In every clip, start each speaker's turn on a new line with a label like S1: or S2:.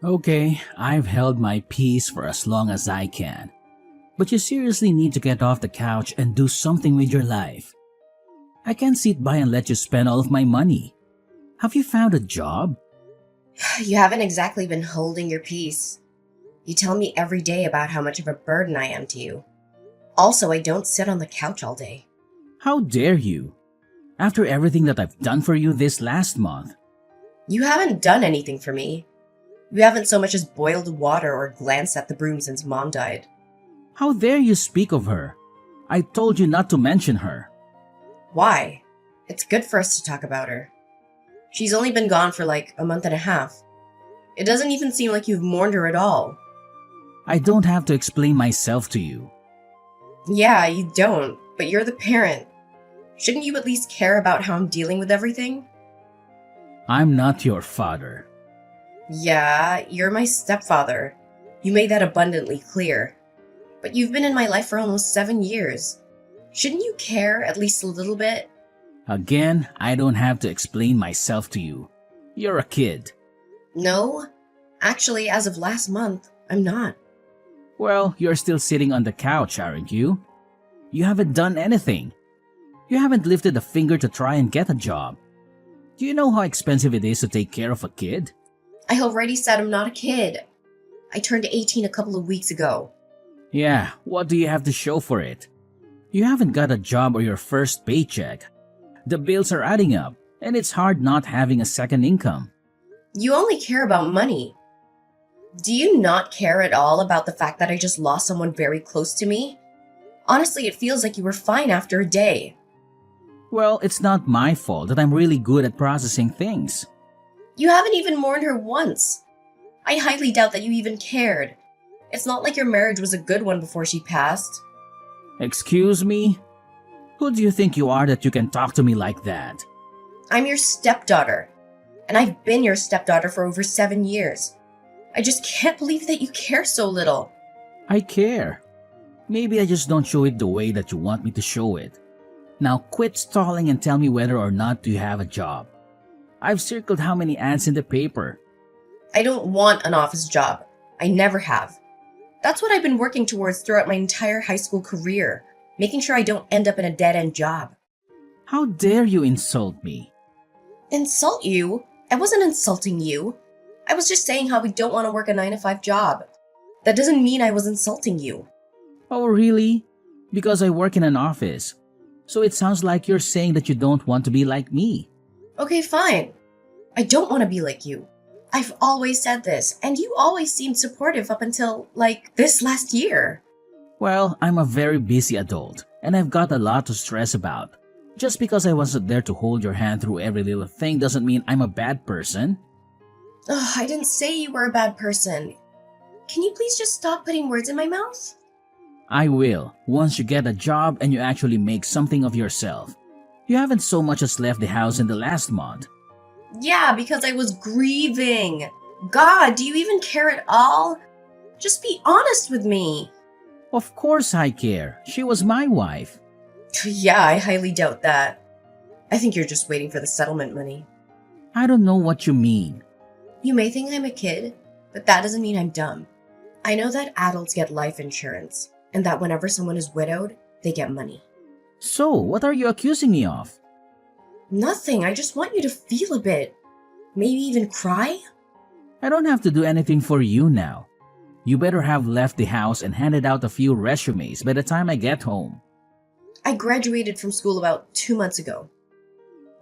S1: Okay, I've held my peace for as long as I can. But you seriously need to get off the couch and do something with your life. I can't sit by and let you spend all of my money. Have you found a job?
S2: You haven't exactly been holding your peace. You tell me every day about how much of a burden I am to you. Also, I don't sit on the couch all day.
S1: How dare you? After everything that I've done for you this last month.
S2: You haven't done anything for me. You haven't so much as boiled water or glanced at the broom since Mom died.
S1: How dare you speak of her? I told you not to mention her.
S2: Why? It's good for us to talk about her. She's only been gone for like a month and a half. It doesn't even seem like you've mourned her at all.
S1: I don't have to explain myself to you.
S2: Yeah, you don't, but you're the parent. Shouldn't you at least care about how I'm dealing with everything?
S1: I'm not your father.
S2: Yeah, you're my stepfather. You made that abundantly clear. But you've been in my life for almost 7 years. Shouldn't you care at least a little bit?
S1: Again, I don't have to explain myself to you. You're a kid.
S2: No. Actually, as of last month, I'm not.
S1: Well, you're still sitting on the couch, aren't you? You haven't done anything. You haven't lifted a finger to try and get a job. Do you know how expensive it is to take care of a kid?
S2: I already said I'm not a kid. I turned 18 a couple of weeks ago.
S1: Yeah, what do you have to show for it? You haven't got a job or your first paycheck. The bills are adding up, and it's hard not having a second income.
S2: You only care about money. Do you not care at all about the fact that I just lost someone very close to me? Honestly, it feels like you were fine after a day.
S1: Well, it's not my fault that I'm really good at processing things.
S2: You haven't even mourned her once. I highly doubt that you even cared. It's not like your marriage was a good one before she passed.
S1: Excuse me? Who do you think you are that you can talk to me like that?
S2: I'm your stepdaughter, and I've been your stepdaughter for over 7 years. I just can't believe that you care so little.
S1: I care. Maybe I just don't show it the way that you want me to show it. Now quit stalling and tell me whether or not you have a job. I've circled how many ads in the paper.
S2: I don't want an office job. I never have. That's what I've been working towards throughout my entire high school career, making sure I don't end up in a dead-end job.
S1: How dare you insult me?
S2: Insult you? I wasn't insulting you. I was just saying how we don't want to work a 9-to-5 job. That doesn't mean I was insulting you.
S1: Oh, really? Because I work in an office. So it sounds like you're saying that you don't want to be like me.
S2: Okay, fine. I don't want to be like you. I've always said this, and you always seemed supportive up until, like, this last year.
S1: Well, I'm a very busy adult, and I've got a lot to stress about. Just because I wasn't there to hold your hand through every little thing doesn't mean I'm a bad person.
S2: Ugh, I didn't say you were a bad person. Can you please just stop putting words in my mouth?
S1: I will, once you get a job and you actually make something of yourself. You haven't so much as left the house in the last month.
S2: Yeah, because I was grieving. God, do you even care at all? Just be honest with me.
S1: Of course I care. She was my wife.
S2: Yeah, I highly doubt that. I think you're just waiting for the settlement money.
S1: I don't know what you mean.
S2: You may think I'm a kid, but that doesn't mean I'm dumb. I know that adults get life insurance, and that whenever someone is widowed, they get money.
S1: So, what are you accusing me of?
S2: Nothing, I just want you to feel a bit. Maybe even cry?
S1: I don't have to do anything for you now. You better have left the house and handed out a few resumes by the time I get home.
S2: I graduated from school about 2 months ago.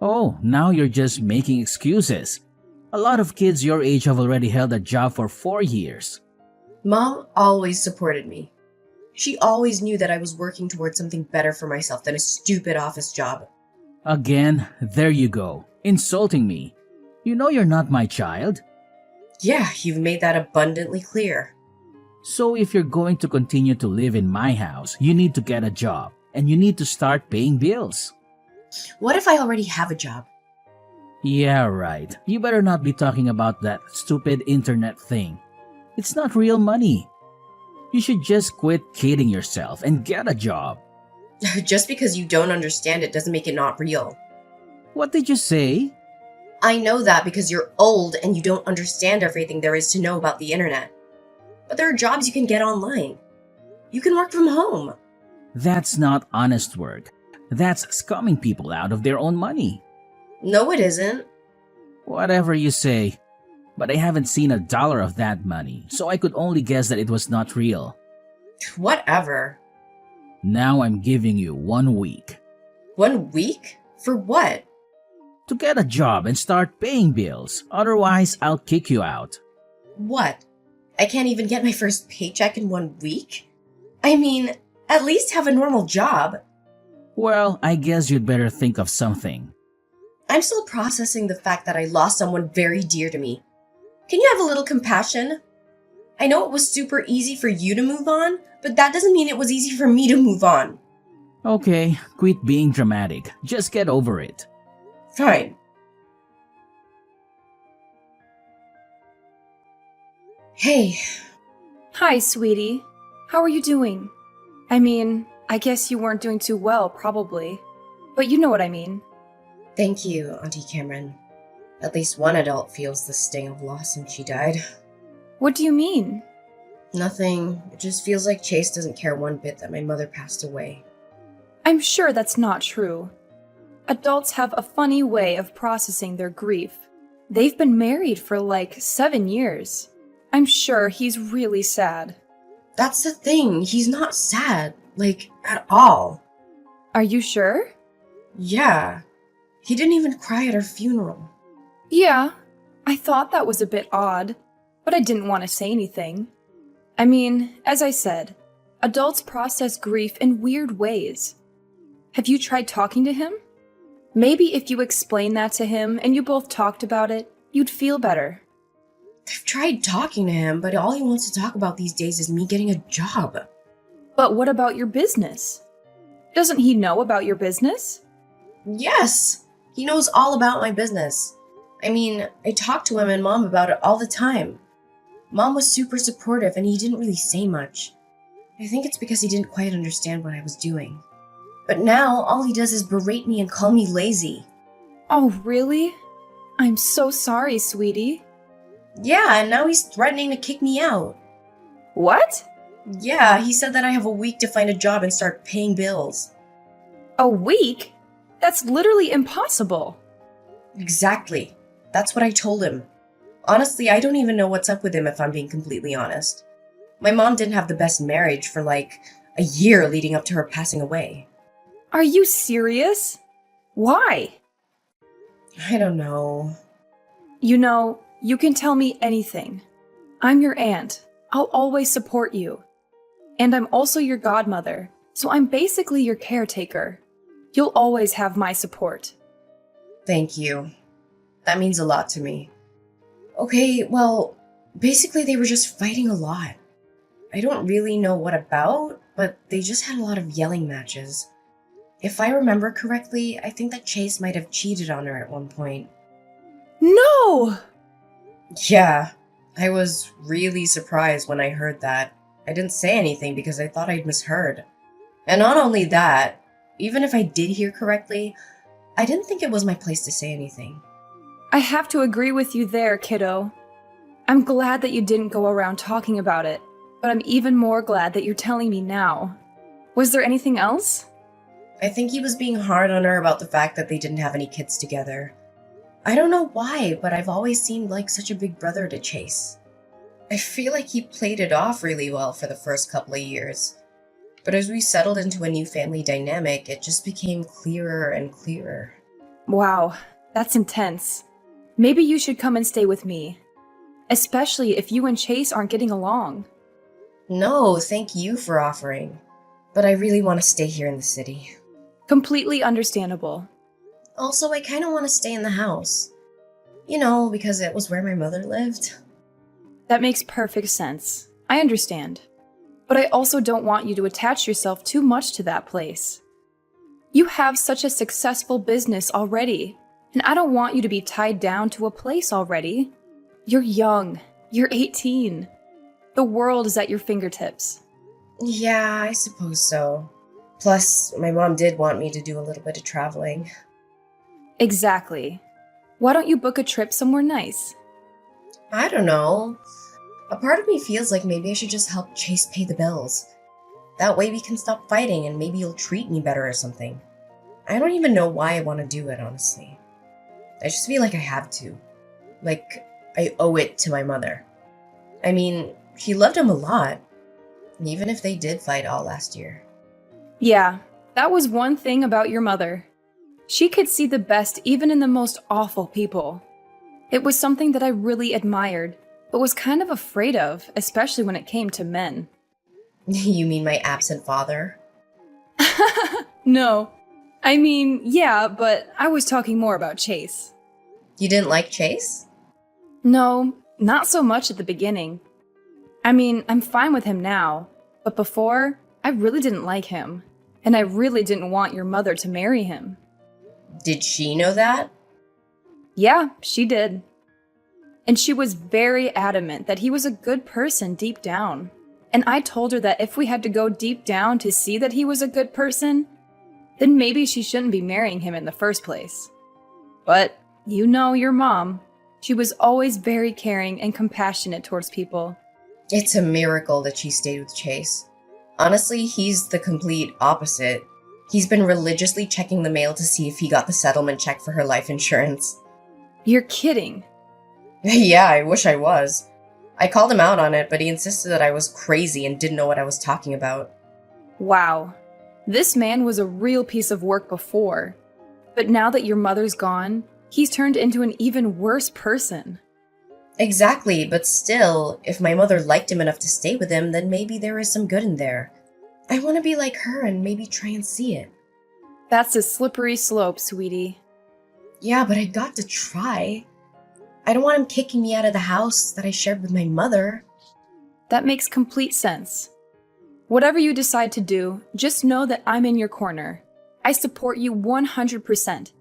S1: Oh, now you're just making excuses. A lot of kids your age have already held a job for 4 years.
S2: Mom always supported me. She always knew that I was working towards something better for myself than a stupid office job.
S1: Again, there you go, insulting me. You know you're not my child.
S2: Yeah, you've made that abundantly clear.
S1: So if you're going to continue to live in my house, you need to get a job, and you need to start paying bills.
S2: What if I already have a job?
S1: Yeah, right. You better not be talking about that stupid internet thing. It's not real money. You should just quit kidding yourself and get a job.
S2: Just because you don't understand it doesn't make it not real.
S1: What did you say?
S2: I know that because you're old and you don't understand everything there is to know about the internet. But there are jobs you can get online. You can work from home.
S1: That's not honest work. That's scumming people out of their own money.
S2: No, it isn't.
S1: Whatever you say. But I haven't seen $1 of that money, so I could only guess that it was not real.
S2: Whatever.
S1: Now I'm giving you 1 week
S2: 1 week? For what?
S1: to get a job and start paying bills. Otherwise, I'll kick you out.
S2: What? I can't even get my first paycheck in 1 week? I mean, at least have a normal job.
S1: Well, I guess you'd better think of something.
S2: I'm still processing the fact that I lost someone very dear to me. Can you have a little compassion? I know it was super easy for you to move on, but that doesn't mean it was easy for me to move on.
S1: Okay, quit being dramatic. Just get over it.
S2: Fine. Hey,
S3: Hi, sweetie. How are you doing? I mean, I guess you weren't doing too well, probably. But you know what I mean.
S2: thank you, Auntie Cameron. At least one adult feels the sting of loss since she died.
S3: What do you mean?
S2: Nothing. It just feels like Chase doesn't care one bit that my mother passed away.
S3: I'm sure that's not true. Adults have a funny way of processing their grief. They've been married for like 7 years. I'm sure he's really sad.
S2: That's the thing. He's not sad. Like, at all.
S3: Are you sure?
S2: Yeah. He didn't even cry at her funeral.
S3: Yeah, I thought that was a bit odd, but I didn't want to say anything. I mean, as I said, adults process grief in weird ways. Have you tried talking to him? Maybe if you explained that to him and you both talked about it, you'd feel better.
S2: I've tried talking to him, but all he wants to talk about these days is me getting a job.
S3: But what about your business? Doesn't he know about your business?
S2: Yes! He knows all about my business. I mean, I talk to him and Mom about it all the time. Mom was super supportive and he didn't really say much. I think it's because he didn't quite understand what I was doing. But now, all he does is berate me and call me lazy.
S3: Oh, really? I'm so sorry, sweetie.
S2: Yeah, and now he's threatening to kick me out.
S3: What?
S2: Yeah, he said that I have a week to find a job and start paying bills.
S3: A week? That's literally impossible.
S2: Exactly. That's what I told him. Honestly, I don't even know what's up with him if I'm being completely honest. My mom didn't have the best marriage for like a year leading up to her passing away.
S3: Are you serious? Why?
S2: I don't know.
S3: You know, you can tell me anything. I'm your aunt. I'll always support you. And I'm also your godmother, so I'm basically your caretaker. You'll always have my support.
S2: Thank you. That means a lot to me. Okay, well, basically they were just fighting a lot. I don't really know what about, but they just had a lot of yelling matches. If I remember correctly, I think that Chase might have cheated on her at one point.
S3: No!
S2: Yeah, I was really surprised when I heard that. I didn't say anything because I thought I'd misheard. And not only that, even if I did hear correctly, I didn't think it was my place to say anything.
S3: I have to agree with you there, kiddo. I'm glad that you didn't go around talking about it, but I'm even more glad that you're telling me now. Was there anything else?
S2: I think he was being hard on her about the fact that they didn't have any kids together. I don't know why, but I've always seemed like such a big brother to Chase. I feel like he played it off really well for the first couple of years. But as we settled into a new family dynamic, it just became clearer and clearer.
S3: Wow, that's intense. Maybe you should come and stay with me. Especially if you and Chase aren't getting along.
S2: No, thank you for offering. But I really want to stay here in the city.
S3: Completely understandable.
S2: Also, I kind of want to stay in the house. You know, because it was where my mother lived.
S3: That makes perfect sense. I understand. But I also don't want you to attach yourself too much to that place. You have such a successful business already, and I don't want you to be tied down to a place already. You're young. You're 18. The world is at your fingertips.
S2: Yeah, I suppose so. Plus, my mom did want me to do a little bit of traveling.
S3: Exactly. Why don't you book a trip somewhere nice?
S2: I don't know. A part of me feels like maybe I should just help Chase pay the bills. That way we can stop fighting and maybe he'll treat me better or something. I don't even know why I want to do it, honestly. I just feel like I have to. Like, I owe it to my mother. I mean, she loved him a lot, even if they did fight all last year.
S3: Yeah, that was one thing about your mother. She could see the best even in the most awful people. It was something that I really admired, but was kind of afraid of, especially when it came to men.
S2: You mean my absent father?
S3: No. I mean, yeah, but I was talking more about Chase.
S2: You didn't like Chase?
S3: No, not so much at the beginning. I mean, I'm fine with him now, but before, I really didn't like him, and I really didn't want your mother to marry him.
S2: Did she know that?
S3: Yeah, she did. And she was very adamant that he was a good person deep down. And I told her that if we had to go deep down to see that he was a good person, then maybe she shouldn't be marrying him in the first place. But you know your mom. She was always very caring and compassionate towards people.
S2: It's a miracle that she stayed with Chase. Honestly, he's the complete opposite. He's been religiously checking the mail to see if he got the settlement check for her life insurance.
S3: You're kidding.
S2: Yeah, I wish I was. I called him out on it, but he insisted that I was crazy and didn't know what I was talking about.
S3: Wow. This man was a real piece of work before. But now that your mother's gone, he's turned into an even worse person.
S2: Exactly, but still, if my mother liked him enough to stay with him, then maybe there is some good in there. I want to be like her and maybe try and see it.
S3: That's a slippery slope, sweetie.
S2: Yeah, but I got to try. I don't want him kicking me out of the house that I shared with my mother.
S3: That makes complete sense. Whatever you decide to do, just know that I'm in your corner. I support you 100%.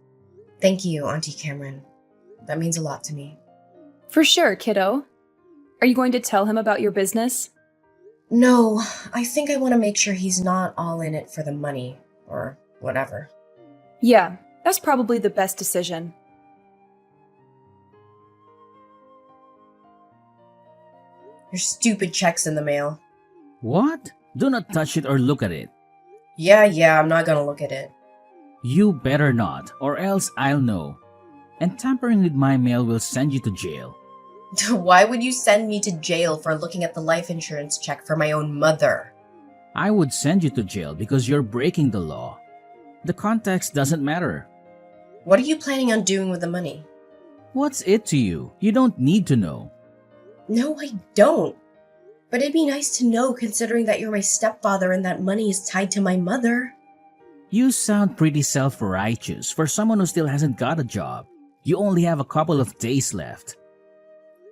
S2: Thank you, Auntie Cameron. That means a lot to me.
S3: For sure, kiddo. Are you going to tell him about your business?
S2: No, I think I want to make sure he's not all in it for the money, or whatever.
S3: Yeah, that's probably the best decision.
S2: Your stupid check's in the mail.
S1: What? Do not touch it or look at it.
S2: Yeah, I'm not gonna look at it.
S1: You better not, or else I'll know. And tampering with my mail will send you to jail.
S2: Why would you send me to jail for looking at the life insurance check for my own mother?
S1: I would send you to jail because you're breaking the law. The context doesn't matter.
S2: What are you planning on doing with the money?
S1: What's it to you? You don't need to know.
S2: No, I don't. But it'd be nice to know considering that you're my stepfather and that money is tied to my mother.
S1: You sound pretty self-righteous for someone who still hasn't got a job. You only have a couple of days left.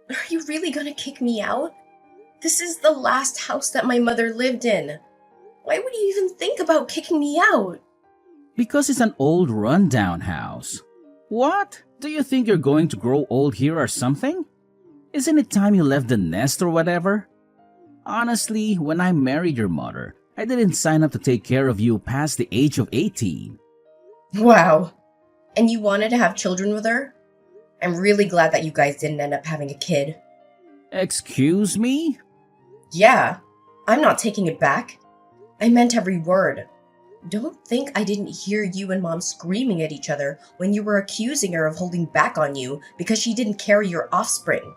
S2: Are you really gonna kick me out? This is the last house that my mother lived in. Why would you even think about kicking me out?
S1: Because it's an old rundown house. What? Do you think you're going to grow old here or something? Isn't it time you left the nest or whatever? Honestly, when I married your mother, I didn't sign up to take care of you past the age of 18.
S2: Wow. And you wanted to have children with her? I'm really glad that you guys didn't end up having a kid.
S1: Excuse me?
S2: Yeah, I'm not taking it back. I meant every word. Don't think I didn't hear you and Mom screaming at each other when you were accusing her of holding back on you because she didn't carry your offspring.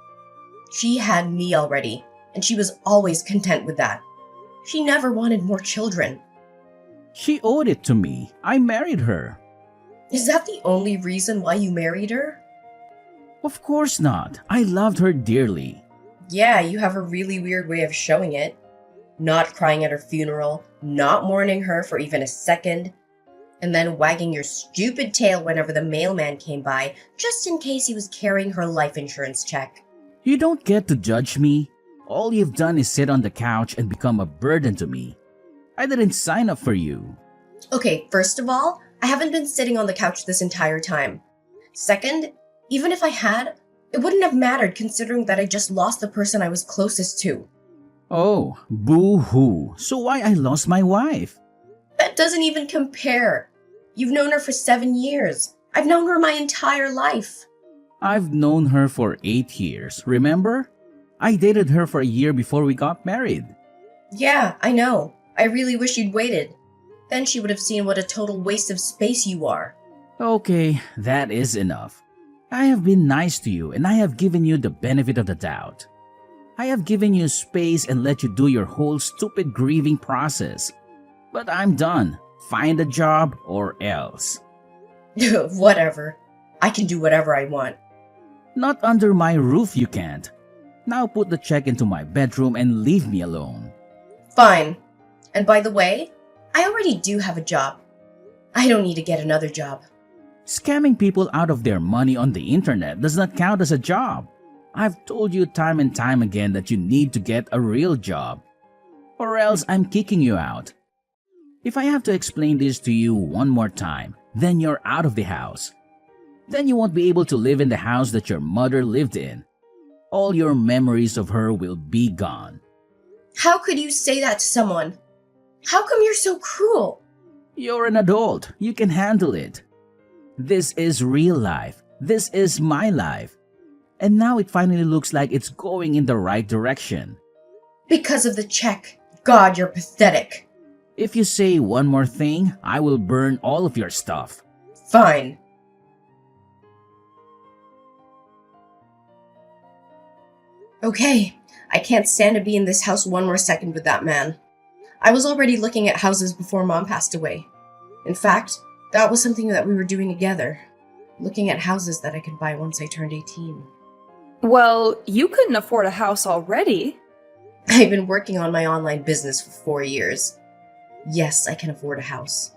S2: She had me already, and she was always content with that. She never wanted more children.
S1: She owed it to me. I married her.
S2: Is that the only reason why you married her?
S1: Of course not. I loved her dearly.
S2: Yeah, you have a really weird way of showing it. Not crying at her funeral, not mourning her for even a second, and then wagging your stupid tail whenever the mailman came by, just in case he was carrying her life insurance check.
S1: You don't get to judge me. All you've done is sit on the couch and become a burden to me. I didn't sign up for you.
S2: Okay, first of all, I haven't been sitting on the couch this entire time. Second, even if I had, it wouldn't have mattered considering that I just lost the person I was closest to.
S1: Oh, boo-hoo. So why I lost my wife?
S2: That doesn't even compare. You've known her for 7 years. I've known her my entire life.
S1: I've known her for 8 years, remember? I dated her for a year before we got married.
S2: Yeah, I know. I really wish you'd waited. Then she would have seen what a total waste of space you are.
S1: Okay, that is enough. I have been nice to you and I have given you the benefit of the doubt. I have given you space and let you do your whole stupid grieving process. But I'm done. Find a job or else.
S2: Whatever. I can do whatever I want.
S1: Not under my roof you can't. Now put the check into my bedroom and leave me alone.
S2: Fine. And by the way, I already do have a job. I don't need to get another job.
S1: Scamming people out of their money on the internet does not count as a job. I've told you time and time again that you need to get a real job. Or else I'm kicking you out. If I have to explain this to you one more time, then you're out of the house. Then you won't be able to live in the house that your mother lived in. All your memories of her will be gone.
S2: How could you say that to someone? How come you're so cruel?
S1: You're an adult. You can handle it. This is real life. This is my life. And now it finally looks like it's going in the right direction.
S2: Because of the check. God, you're pathetic.
S1: If you say one more thing, I will burn all of your stuff.
S2: Fine. Okay, I can't stand to be in this house one more second with that man. I was already looking at houses before Mom passed away. In fact, that was something that we were doing together. Looking at houses that I could buy once I turned 18.
S3: Well, you couldn't afford a house already.
S2: I've been working on my online business for 4 years. Yes, I can afford a house.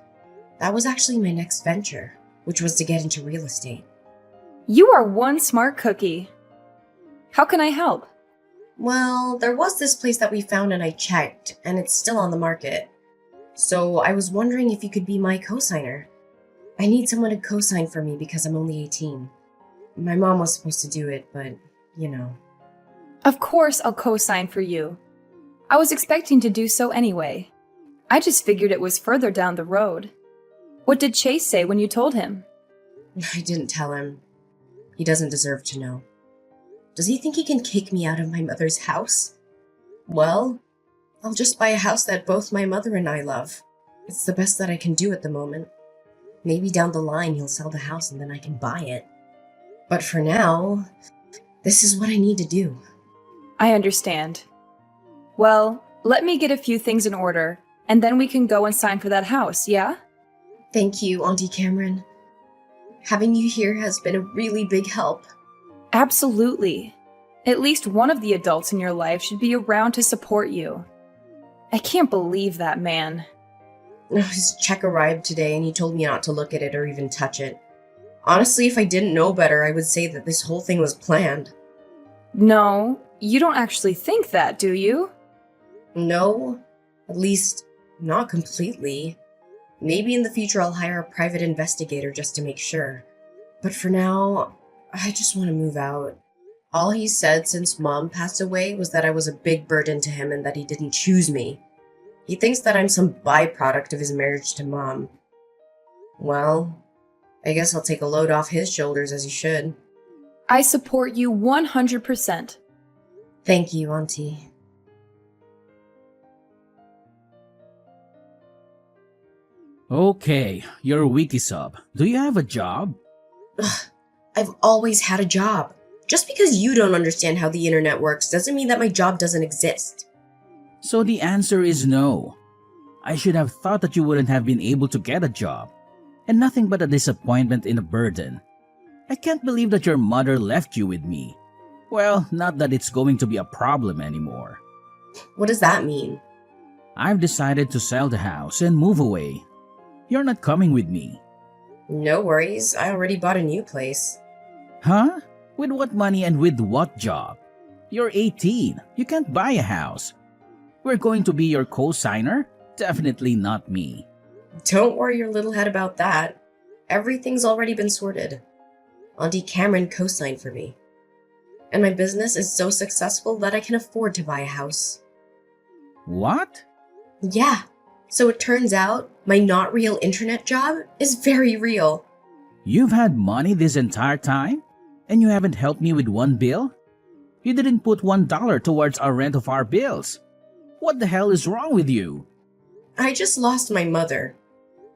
S2: That was actually my next venture, which was to get into real estate.
S3: You are one smart cookie. How can I help?
S2: Well, there was this place that we found and I checked, and it's still on the market. So I was wondering if you could be my co-signer. I need someone to co-sign for me because I'm only 18. My mom was supposed to do it, but, you know.
S3: Of course I'll co-sign for you. I was expecting to do so anyway. I just figured it was further down the road. What did Chase say when you told him?
S2: I didn't tell him. He doesn't deserve to know. Does he think he can kick me out of my mother's house? Well, I'll just buy a house that both my mother and I love. It's the best that I can do at the moment. Maybe down the line he'll sell the house and then I can buy it. But for now, this is what I need to do.
S3: I understand. Well, let me get a few things in order, and then we can go and sign for that house, yeah?
S2: Thank you, Auntie Cameron. Having you here has been a really big help.
S3: Absolutely. At least one of the adults in your life should be around to support you. I can't believe that man.
S2: His check arrived today and he told me not to look at it or even touch it. Honestly, if I didn't know better, I would say that this whole thing was planned.
S3: No, you don't actually think that, do you?
S2: No, at least not completely. Maybe in the future I'll hire a private investigator just to make sure. But for now, I just want to move out. All he said since Mom passed away was that I was a big burden to him and that he didn't choose me. He thinks that I'm some byproduct of his marriage to Mom. Well, I guess I'll take a load off his shoulders as he should.
S3: I support you 100%.
S2: Thank you, Auntie.
S1: Okay, you're a wiki sub. Do you have a job?
S2: Ugh, I've always had a job. Just because you don't understand how the internet works doesn't mean that my job doesn't exist.
S1: So the answer is no. I should have thought that you wouldn't have been able to get a job. And nothing but a disappointment and a burden. I can't believe that your mother left you with me. Well, not that it's going to be a problem anymore.
S2: What does that mean?
S1: I've decided to sell the house and move away. You're not coming with me.
S2: No worries, I already bought a new place.
S1: Huh? With what money and with what job? You're 18. You can't buy a house. We're going to be your co-signer? Definitely not me.
S2: Don't worry your little head about that. Everything's already been sorted. Auntie Cameron co-signed for me. And my business is so successful that I can afford to buy a house.
S1: What?
S2: Yeah. So it turns out my not real internet job is very real.
S1: You've had money this entire time? And you haven't helped me with one bill? You didn't put $1 towards our rent of our bills. What the hell is wrong with you?
S2: I just lost my mother.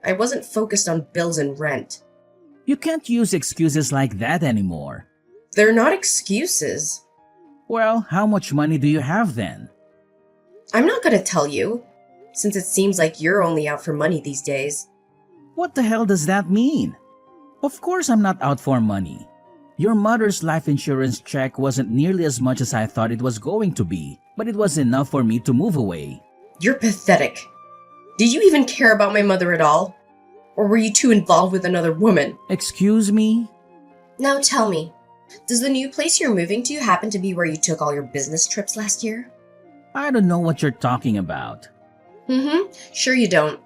S2: I wasn't focused on bills and rent.
S1: You can't use excuses like that anymore.
S2: They're not excuses.
S1: Well, how much money do you have then?
S2: I'm not gonna tell you, since it seems like you're only out for money these days.
S1: What the hell does that mean? Of course I'm not out for money. Your mother's life insurance check wasn't nearly as much as I thought it was going to be, but it was enough for me to move away.
S2: You're pathetic. Did you even care about my mother at all? Or were you too involved with another woman?
S1: Excuse me?
S2: Now tell me, does the new place you're moving to happen to be where you took all your business trips last year?
S1: I don't know what you're talking about.
S2: Sure you don't.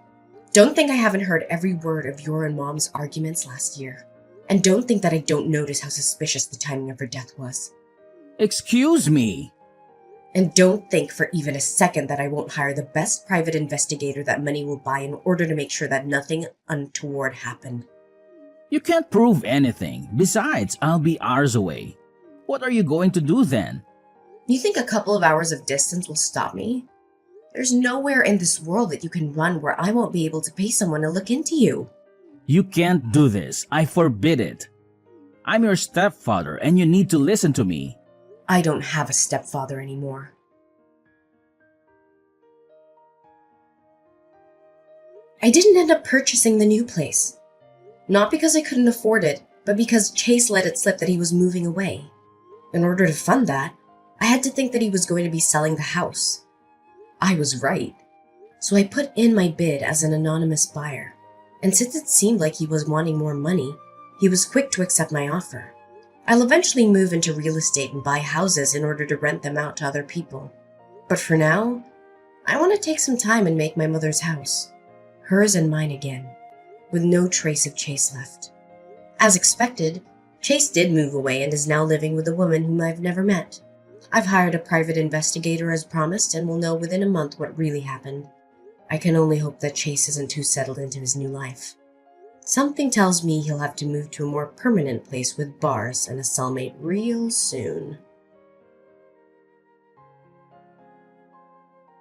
S2: Don't think I haven't heard every word of your and Mom's arguments last year. And don't think that I don't notice how suspicious the timing of her death was.
S1: Excuse me?
S2: And don't think for even a second that I won't hire the best private investigator that money will buy in order to make sure that nothing untoward happened.
S1: You can't prove anything. Besides, I'll be hours away. What are you going to do then?
S2: You think a couple of hours of distance will stop me? There's nowhere in this world that you can run where I won't be able to pay someone to look into you.
S1: You can't do this. I forbid it. I'm your stepfather and you need to listen to me.
S2: I don't have a stepfather anymore. I didn't end up purchasing the new place. Not because I couldn't afford it, but because Chase let it slip that he was moving away. In order to fund that, I had to think that he was going to be selling the house. I was right. So I put in my bid as an anonymous buyer. And since it seemed like he was wanting more money, he was quick to accept my offer. I'll eventually move into real estate and buy houses in order to rent them out to other people. But for now, I want to take some time and make my mother's house, hers and mine again, with no trace of Chase left. As expected, Chase did move away and is now living with a woman whom I've never met. I've hired a private investigator as promised and will know within a month what really happened. I can only hope that Chase isn't too settled into his new life. Something tells me he'll have to move to a more permanent place with bars and a cellmate real soon.